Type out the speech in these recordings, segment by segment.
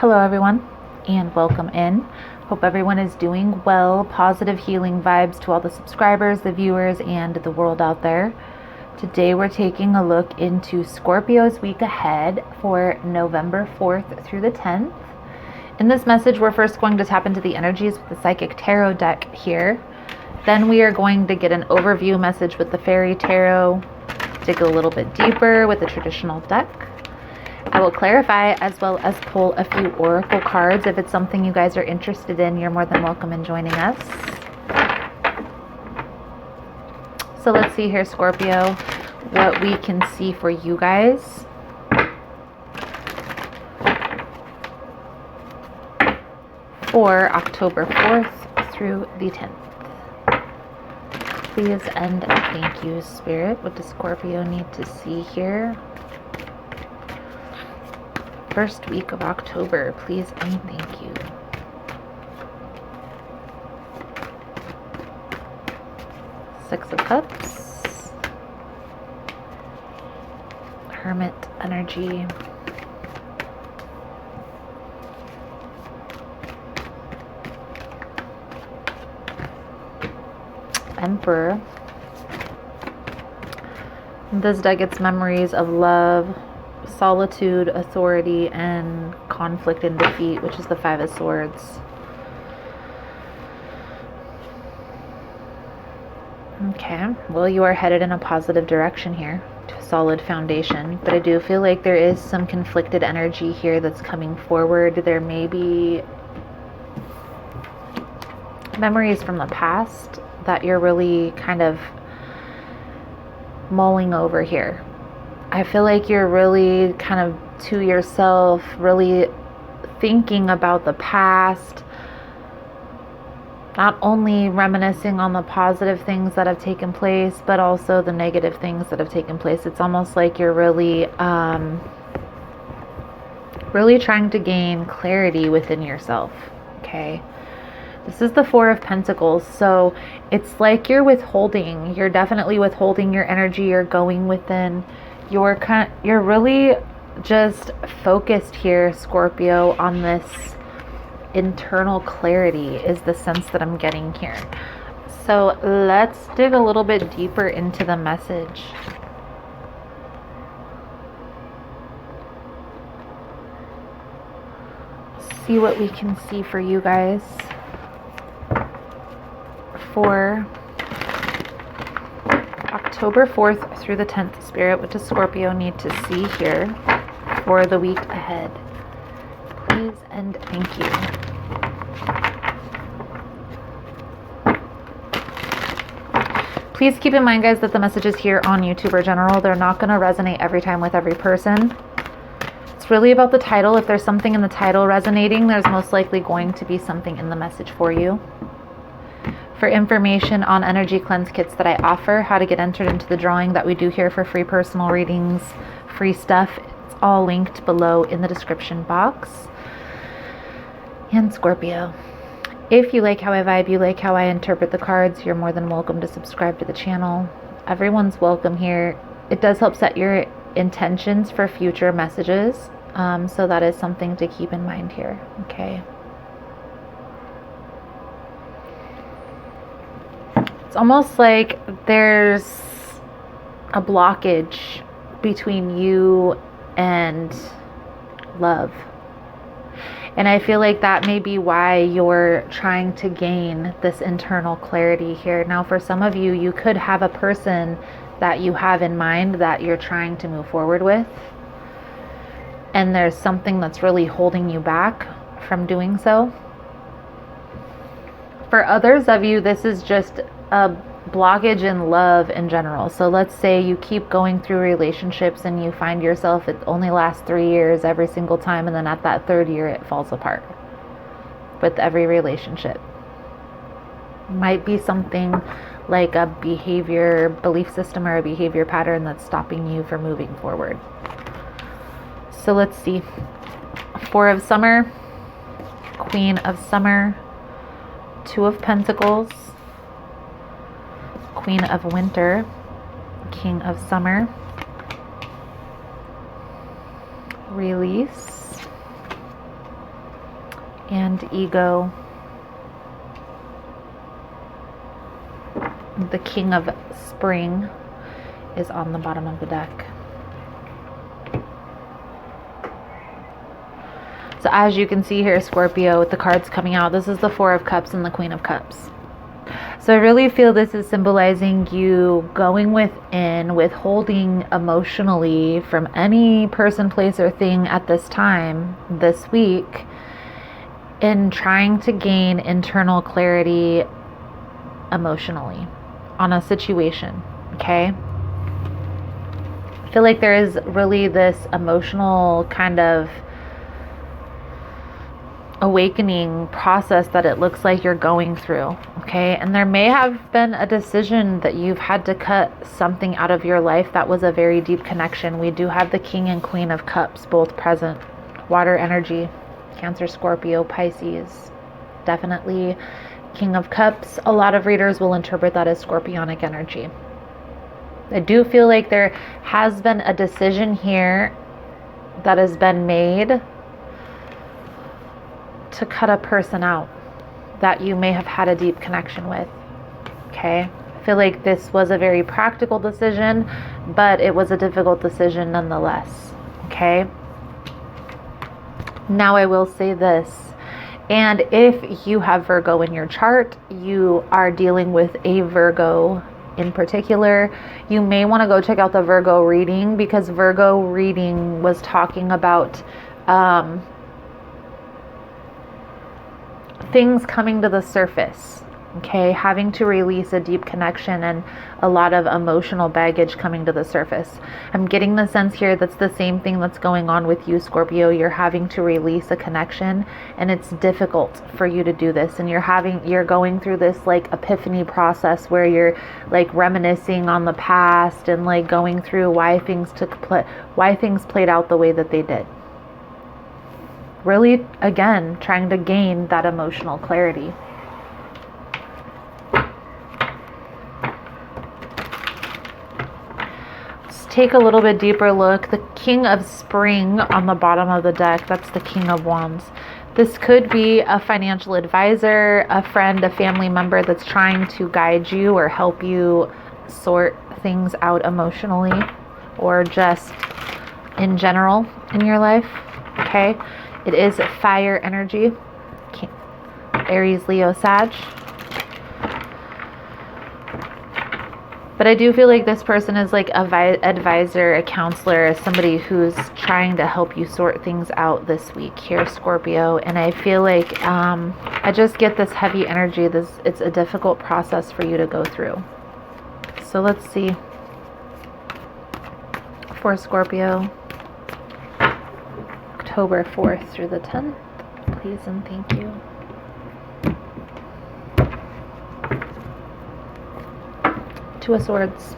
Hello everyone and welcome in. Hope everyone is doing well. Positive healing vibes to all the subscribers, the viewers, and the world out there. Today we're taking a look into Scorpio's week ahead for November 4th through the 10th. In this message, we're first going to tap into the energies with the Psychic Tarot deck here. Then we are going to get an overview message with the Fairy Tarot, dig a little bit deeper with the traditional deck. I will clarify as well as pull a few oracle cards. If it's something you guys are interested in, you're more than welcome in joining us. So let's see here, Scorpio, what we can see for you guys. For October 4th through the 10th. Please and thank you, Spirit. What does Scorpio need to see here? First week of October, please and thank you. Six of Cups. Hermit Energy. Emperor. This deck gets memories of love, solitude, authority, and conflict and defeat, which is the Five of Swords. Okay, well, you are headed in a positive direction here, to a solid foundation, but I do feel like there is some conflicted energy here that's coming forward. There may be memories from the past that you're really kind of mulling over here. I feel like you're really kind of to yourself, really thinking about the past, not only reminiscing on the positive things that have taken place, but also the negative things that have taken place. It's almost like you're really, really trying to gain clarity within yourself, okay? This is the Four of Pentacles, so it's like you're withholding. You're definitely withholding your energy. You're going within. You're really just focused here, Scorpio, on this internal clarity is the sense that I'm getting here. So let's dig a little bit deeper into the message. See what we can see for you guys for October 4th through the 10th, Spirit. What does Scorpio need to see here for the week ahead? Please and thank you. Please keep in mind, guys, that the messages here on YouTube are general. They're not going to resonate every time with every person. It's really about the title. If there's something in the title resonating, there's most likely going to be something in the message for you. For information on energy cleanse kits that I offer, how to get entered into the drawing that we do here for free personal readings, free stuff, it's all linked below in the description box. And Scorpio, if you like how I vibe, you like how I interpret the cards, you're more than welcome to subscribe to the channel. Everyone's welcome here. It does help set your intentions for future messages, so that is something to keep in mind here, okay? It's almost like there's a blockage between you and love. And I feel like that may be why you're trying to gain this internal clarity here. Now, for some of you, you could have a person that you have in mind that you're trying to move forward with. And there's something that's really holding you back from doing so. For others of you, this is just a blockage in love in general. So let's say you keep going through relationships and you find yourself, it only lasts 3 years every single time, and then at that third year it falls apart with every relationship. Might be something like a behavior, belief system, or a behavior pattern that's stopping you from moving forward. So let's see. Four of Summer, Queen of Summer, Two of Pentacles, Queen of Winter, King of Summer, release, and ego. The King of Spring is on the bottom of the deck. So as you can see here, Scorpio, with the cards coming out, this is the Four of Cups and the Queen of Cups. So I really feel this is symbolizing you going within, withholding emotionally from any person, place, or thing at this time, this week, in trying to gain internal clarity emotionally on a situation, okay? I feel like there is really this emotional kind of awakening process that it looks like you're going through, okay? And there may have been a decision that you've had to cut something out of your life that was a very deep connection. We do have the King and Queen of Cups both present. Water energy, Cancer, Scorpio, Pisces. Definitely King of Cups. A lot of readers will interpret that as scorpionic energy. I do feel like there has been a decision here that has been made to cut a person out that you may have had a deep connection with, okay? I feel like this was a very practical decision, but it was a difficult decision nonetheless, okay? Now I will say this, and if you have Virgo in your chart, you are dealing with a Virgo in particular, you may want to go check out the Virgo reading, because Virgo reading was talking about things coming to the surface, okay? Having to release a deep connection and a lot of emotional baggage coming to the surface. I'm getting the sense here that's the same thing that's going on with you, Scorpio. You're having to release a connection, and it's difficult for you to do this, and you're going through this like epiphany process where you're like reminiscing on the past and like going through why things played out the way that they did. Really, again, trying to gain that emotional clarity. Let's take a little bit deeper look. The King of Spring on the bottom of the deck, that's the King of Wands. This could be a financial advisor, a friend, a family member that's trying to guide you or help you sort things out emotionally, or just in general in your life, okay? It is fire energy, Aries, Leo, Sag. But I do feel like this person is like a advisor, a counselor, somebody who's trying to help you sort things out this week here, Scorpio. And I feel like I just get this heavy energy. It's a difficult process for you to go through. So let's see. For Scorpio, October 4th through the 10th, please and thank you. Two of Swords,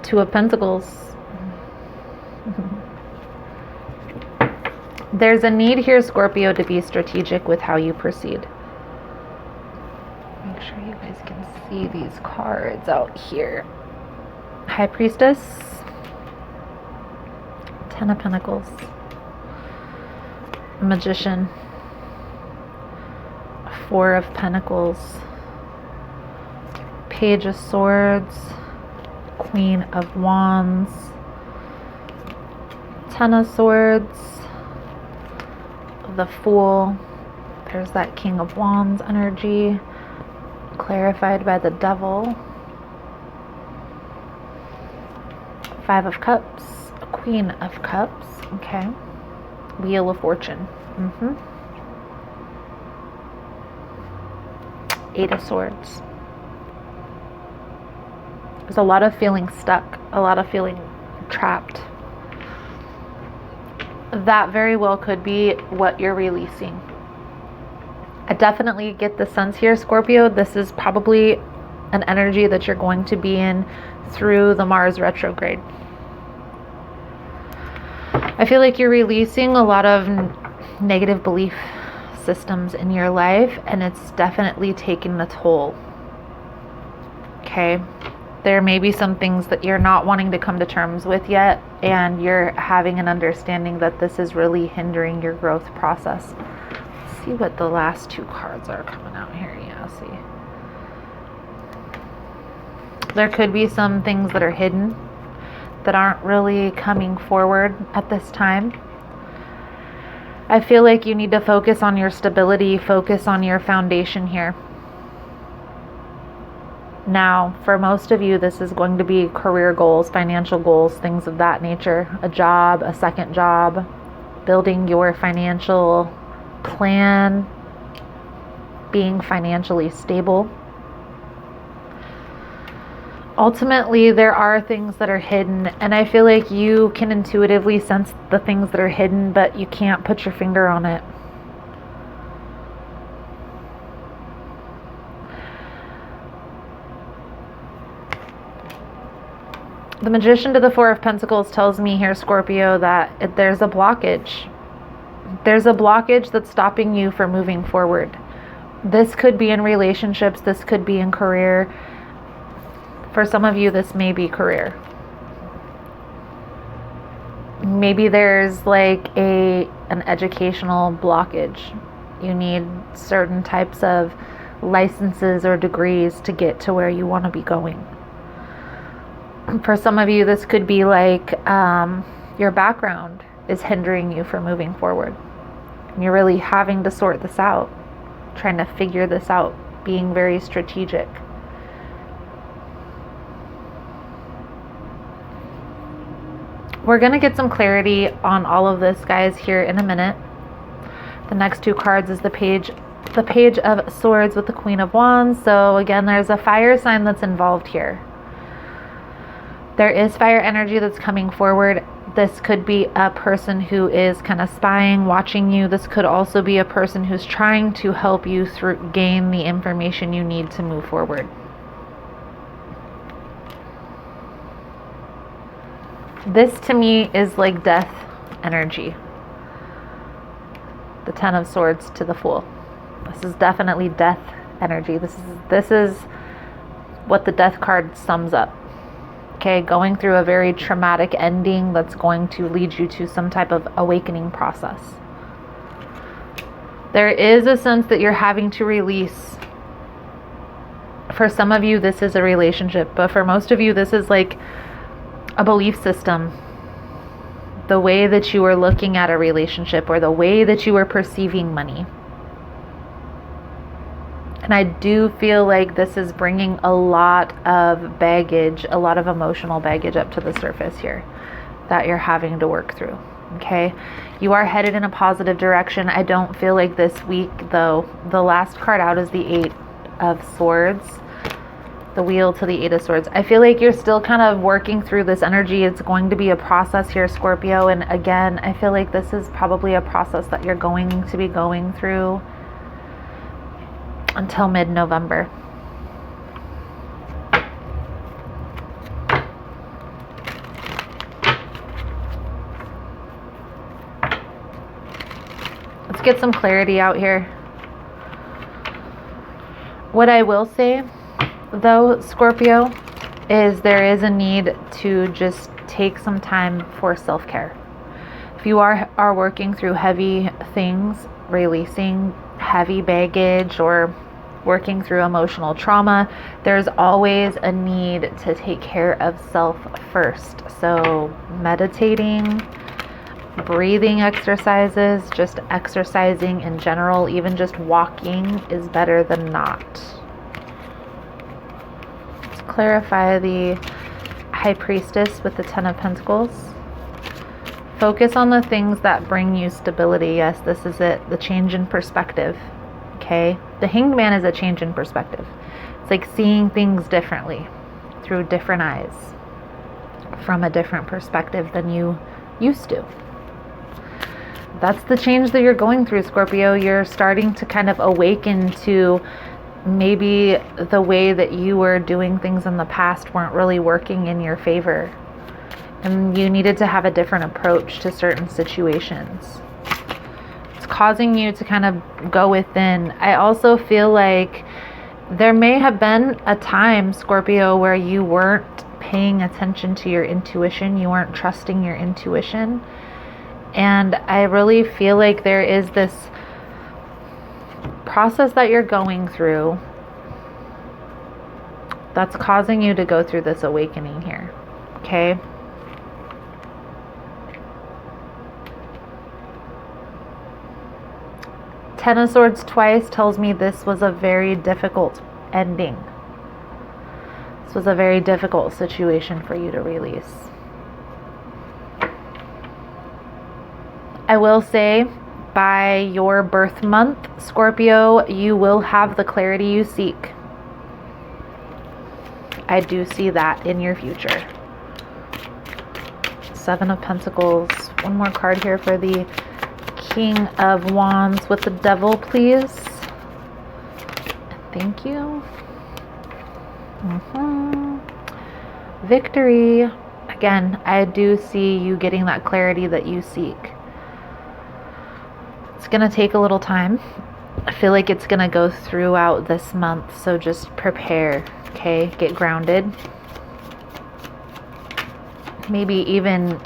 Two of Pentacles. There's a need here, Scorpio, to be strategic with how you proceed. Make sure you guys can see these cards out here. High Priestess, Ten of Pentacles, Magician, Four of Pentacles, Page of Swords, Queen of Wands, Ten of Swords, the Fool. There's that King of Wands energy, clarified by the Devil. Five of Cups, Queen of Cups, okay. Wheel of Fortune. Eight of Swords. There's a lot of feeling stuck, a lot of feeling trapped. That very well could be what you're releasing. I definitely get the sense here, Scorpio, this is probably an energy that you're going to be in through the Mars retrograde. I feel like you're releasing a lot of negative belief systems in your life, and it's definitely taking the toll. Okay? There may be some things that you're not wanting to come to terms with yet, and you're having an understanding that this is really hindering your growth process. See what the last two cards are coming out here. Yeah, see. There could be some things that are hidden that aren't really coming forward at this time. I feel like you need to focus on your stability, focus on your foundation here. Now, for most of you, this is going to be career goals, financial goals, things of that nature. A job, a second job, building your financial plan, being financially stable. Ultimately, there are things that are hidden, and I feel like you can intuitively sense the things that are hidden, but you can't put your finger on it. The Magician to the Four of Pentacles tells me here, Scorpio, that there's a blockage. There's a blockage that's stopping you from moving forward. This could be in relationships. This could be in career. For some of you, this may be career. Maybe there's like an educational blockage. You need certain types of licenses or degrees to get to where you want to be going. For some of you, this could be like your background is hindering you from moving forward. And you're really having to sort this out, trying to figure this out, being very strategic. We're going to get some clarity on all of this, guys, here in a minute. The next two cards is the Page of Swords with the Queen of Wands. So again, there's a fire sign that's involved here. There is fire energy that's coming forward. This could be a person who is kind of spying, watching you. This could also be a person who's trying to help you gain the information you need to move forward. This to me is like death energy. The Ten of Swords to the Fool. This is definitely death energy. This is what the Death card sums up. Okay, going through a very traumatic ending that's going to lead you to some type of awakening process. There is a sense that you're having to release. For some of you, this is a relationship, but for most of you, this is like a belief system. The way that you are looking at a relationship or the way that you are perceiving money. And I do feel like this is bringing a lot of baggage, a lot of emotional baggage up to the surface here that you're having to work through. Okay, you are headed in a positive direction. I don't feel like this week, though. The last card out is the Eight of Swords. The Wheel to the Eight of Swords. I feel like you're still kind of working through this energy. It's going to be a process here, Scorpio. And again, I feel like this is probably a process that you're going to be going through until mid-November. Let's get some clarity out here. What I will say, though, Scorpio, is there is a need to just take some time for self-care. If you are working through heavy things, releasing heavy baggage or working through emotional trauma, there's always a need to take care of self first. So meditating, breathing exercises, just exercising in general, even just walking is better than not. Let's clarify the High Priestess with the Ten of Pentacles. Focus on the things that bring you stability. Yes, this is it. The change in perspective. Okay? The Hanged Man is a change in perspective. It's like seeing things differently through different eyes, from a different perspective than you used to. That's the change that you're going through, Scorpio. You're starting to kind of awaken to maybe the way that you were doing things in the past weren't really working in your favor. And you needed to have a different approach to certain situations. It's causing you to kind of go within. I also feel like there may have been a time, Scorpio, where you weren't paying attention to your intuition. You weren't trusting your intuition. And I really feel like there is this process that you're going through that's causing you to go through this awakening here. Okay? Ten of Swords twice tells me this was a very difficult ending. This was a very difficult situation for you to release. I will say, by your birth month, Scorpio, you will have the clarity you seek. I do see that in your future. Seven of Pentacles. One more card here for the King of Wands with the Devil, please. Thank you. Victory. Again, I do see you getting that clarity that you seek. It's going to take a little time. I feel like it's going to go throughout this month, so just prepare, okay? Get grounded. Maybe even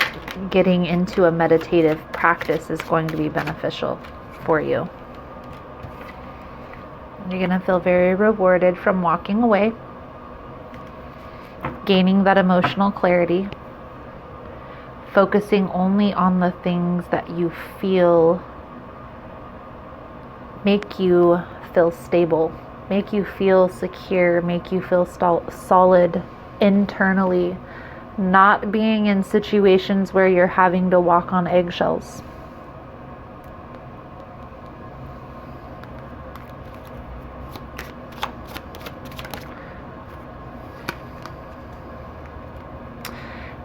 getting into a meditative practice is going to be beneficial for you. You're going to feel very rewarded from walking away, gaining that emotional clarity, focusing only on the things that you feel make you feel stable, make you feel secure, make you feel solid internally, not being in situations where you're having to walk on eggshells.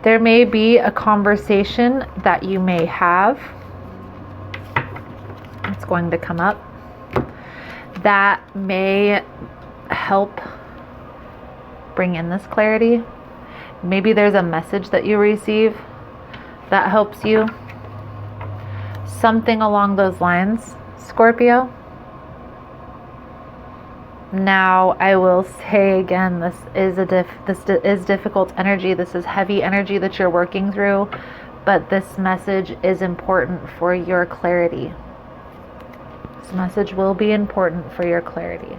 There may be a conversation that you may have. It's going to come up. That may help bring in this clarity. Maybe there's a message that you receive that helps you. Something along those lines, Scorpio. Now, I will say again, this is difficult energy. This is heavy energy that you're working through, but this message is important for your clarity. This message will be important for your clarity.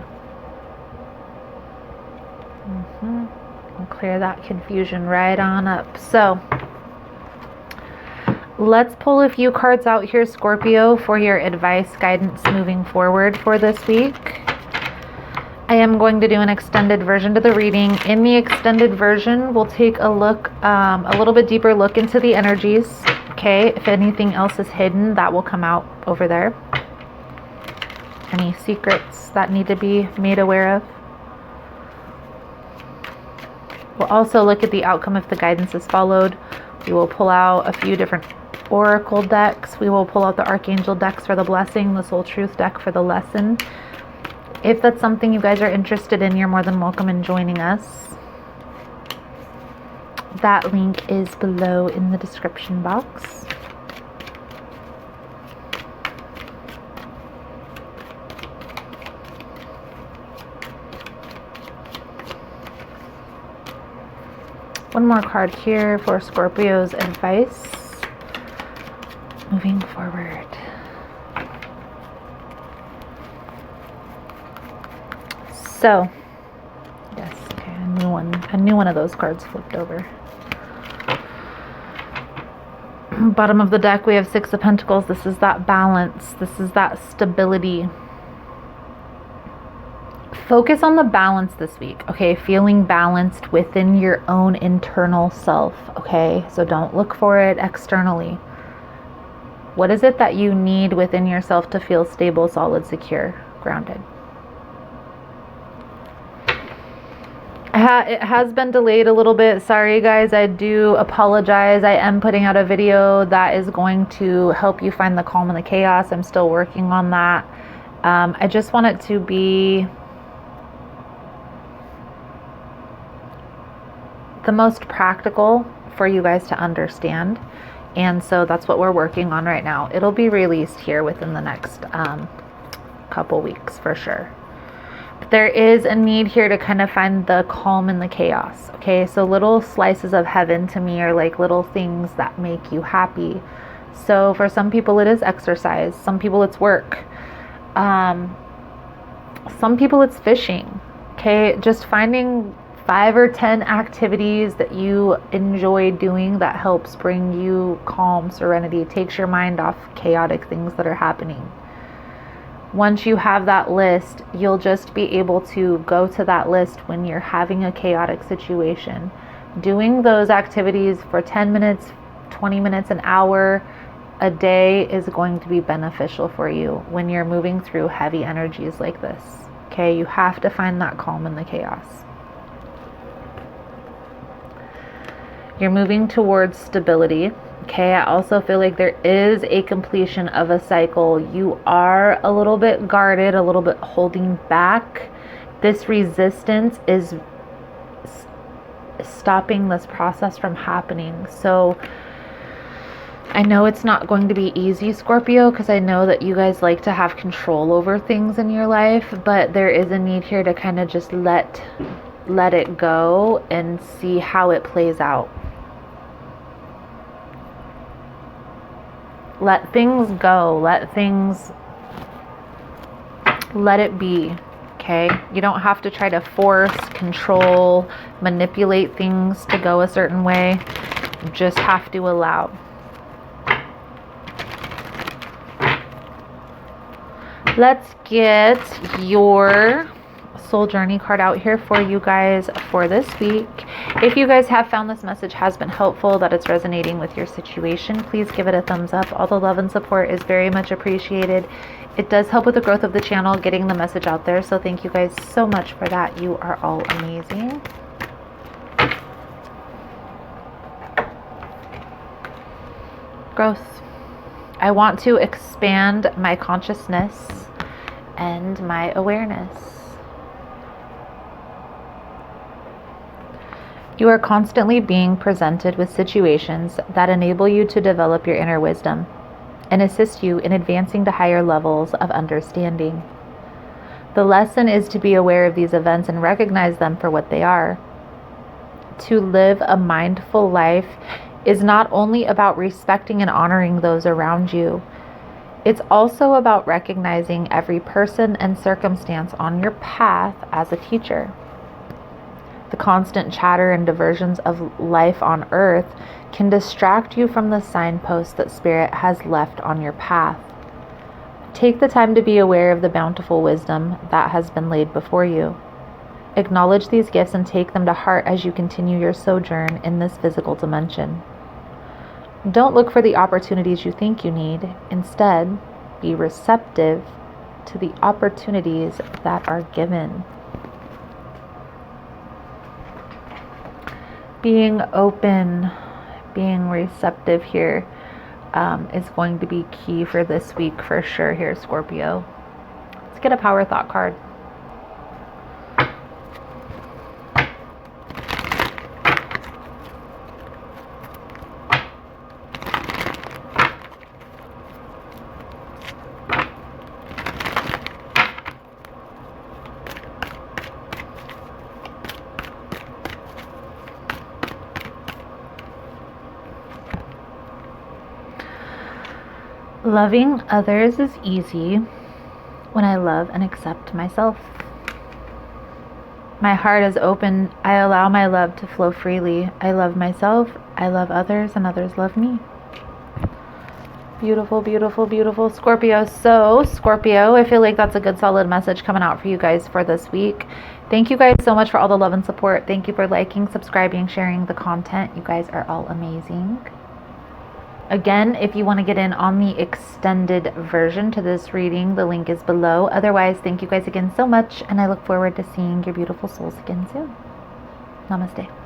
I'll clear that confusion right on up. So, let's pull a few cards out here, Scorpio, for your advice, guidance moving forward for this week. I am going to do an extended version to the reading. In the extended version, we'll take a look, a little bit deeper look into the energies. Okay, if anything else is hidden, that will come out over there. Any secrets that need to be made aware of. We'll also look at the outcome if the guidance is followed. We will pull out a few different oracle decks. We will pull out the archangel decks for the blessing, the soul truth deck for the lesson. If that's something you guys are interested in, you're more than welcome in joining us. That link is below in the description box. One more card here for Scorpio's advice moving forward. So, yes, okay, a new one of those cards flipped over. Bottom of the deck, we have Six of Pentacles. This is that balance. This is that stability. Focus on the balance this week, okay? Feeling balanced within your own internal self, okay? So don't look for it externally. What is it that you need within yourself to feel stable, solid, secure, grounded? It has been delayed a little bit. Sorry, guys. I do apologize. I am putting out a video that is going to help you find the calm in the chaos. I'm still working on that. I just want it to be the most practical for you guys to understand. And so that's what we're working on right now. It'll be released here within the next couple weeks for sure. But there is a need here to kind of find the calm in the chaos. Okay, so little slices of heaven to me are like little things that make you happy. So for some people it is exercise. Some people it's work. Some people it's fishing. Okay, just finding 5 or 10 activities that you enjoy doing that helps bring you calm, serenity, takes your mind off chaotic things that are happening. Once you have that list, you'll just be able to go to that list when you're having a chaotic situation. Doing those activities for 10 minutes, 20 minutes, an hour a day is going to be beneficial for you when you're moving through heavy energies like this. Okay, you have to find that calm in the chaos. You're moving towards stability. Okay, I also feel like there is a completion of a cycle. You are a little bit guarded, a little bit holding back. This resistance is stopping this process from happening. So I know it's not going to be easy, Scorpio, because I know that you guys like to have control over things in your life, but there is a need here to kind of just let it go and see how it plays out. Let things go. Let it be. Okay? You don't have to try to force, control, manipulate things to go a certain way. You just have to allow. Let's get your soul journey card out here for you guys for this week. If you guys have found this message has been helpful, that it's resonating with your situation, please give it a thumbs up. All the love and support is very much appreciated. It does help with the growth of the channel, getting the message out there. So thank you guys so much for that. You are all amazing. Growth. I want to expand my consciousness and my awareness. You are constantly being presented with situations that enable you to develop your inner wisdom and assist you in advancing to higher levels of understanding. The lesson is to be aware of these events and recognize them for what they are. To live a mindful life is not only about respecting and honoring those around you, it's also about recognizing every person and circumstance on your path as a teacher. The constant chatter and diversions of life on earth can distract you from the signposts that Spirit has left on your path. Take the time to be aware of the bountiful wisdom that has been laid before you. Acknowledge these gifts and take them to heart as you continue your sojourn in this physical dimension. Don't look for the opportunities you think you need. Instead, be receptive to the opportunities that are given. Being open, being receptive here is going to be key for this week for sure here, Scorpio. Let's get a power thought card. Loving others is easy when I love and accept myself. My heart is open. I allow my love to flow freely. I love myself, I love others, and others love me. Beautiful, beautiful, beautiful, Scorpio. So, Scorpio, I feel like that's a good solid message coming out for you guys for this week. Thank you guys so much for all the love and support. Thank you for liking, subscribing, sharing the content. You guys are all amazing. Again, if you want to get in on the extended version to this reading, the link is below. Otherwise, thank you guys again so much, and I look forward to seeing your beautiful souls again soon. Namaste.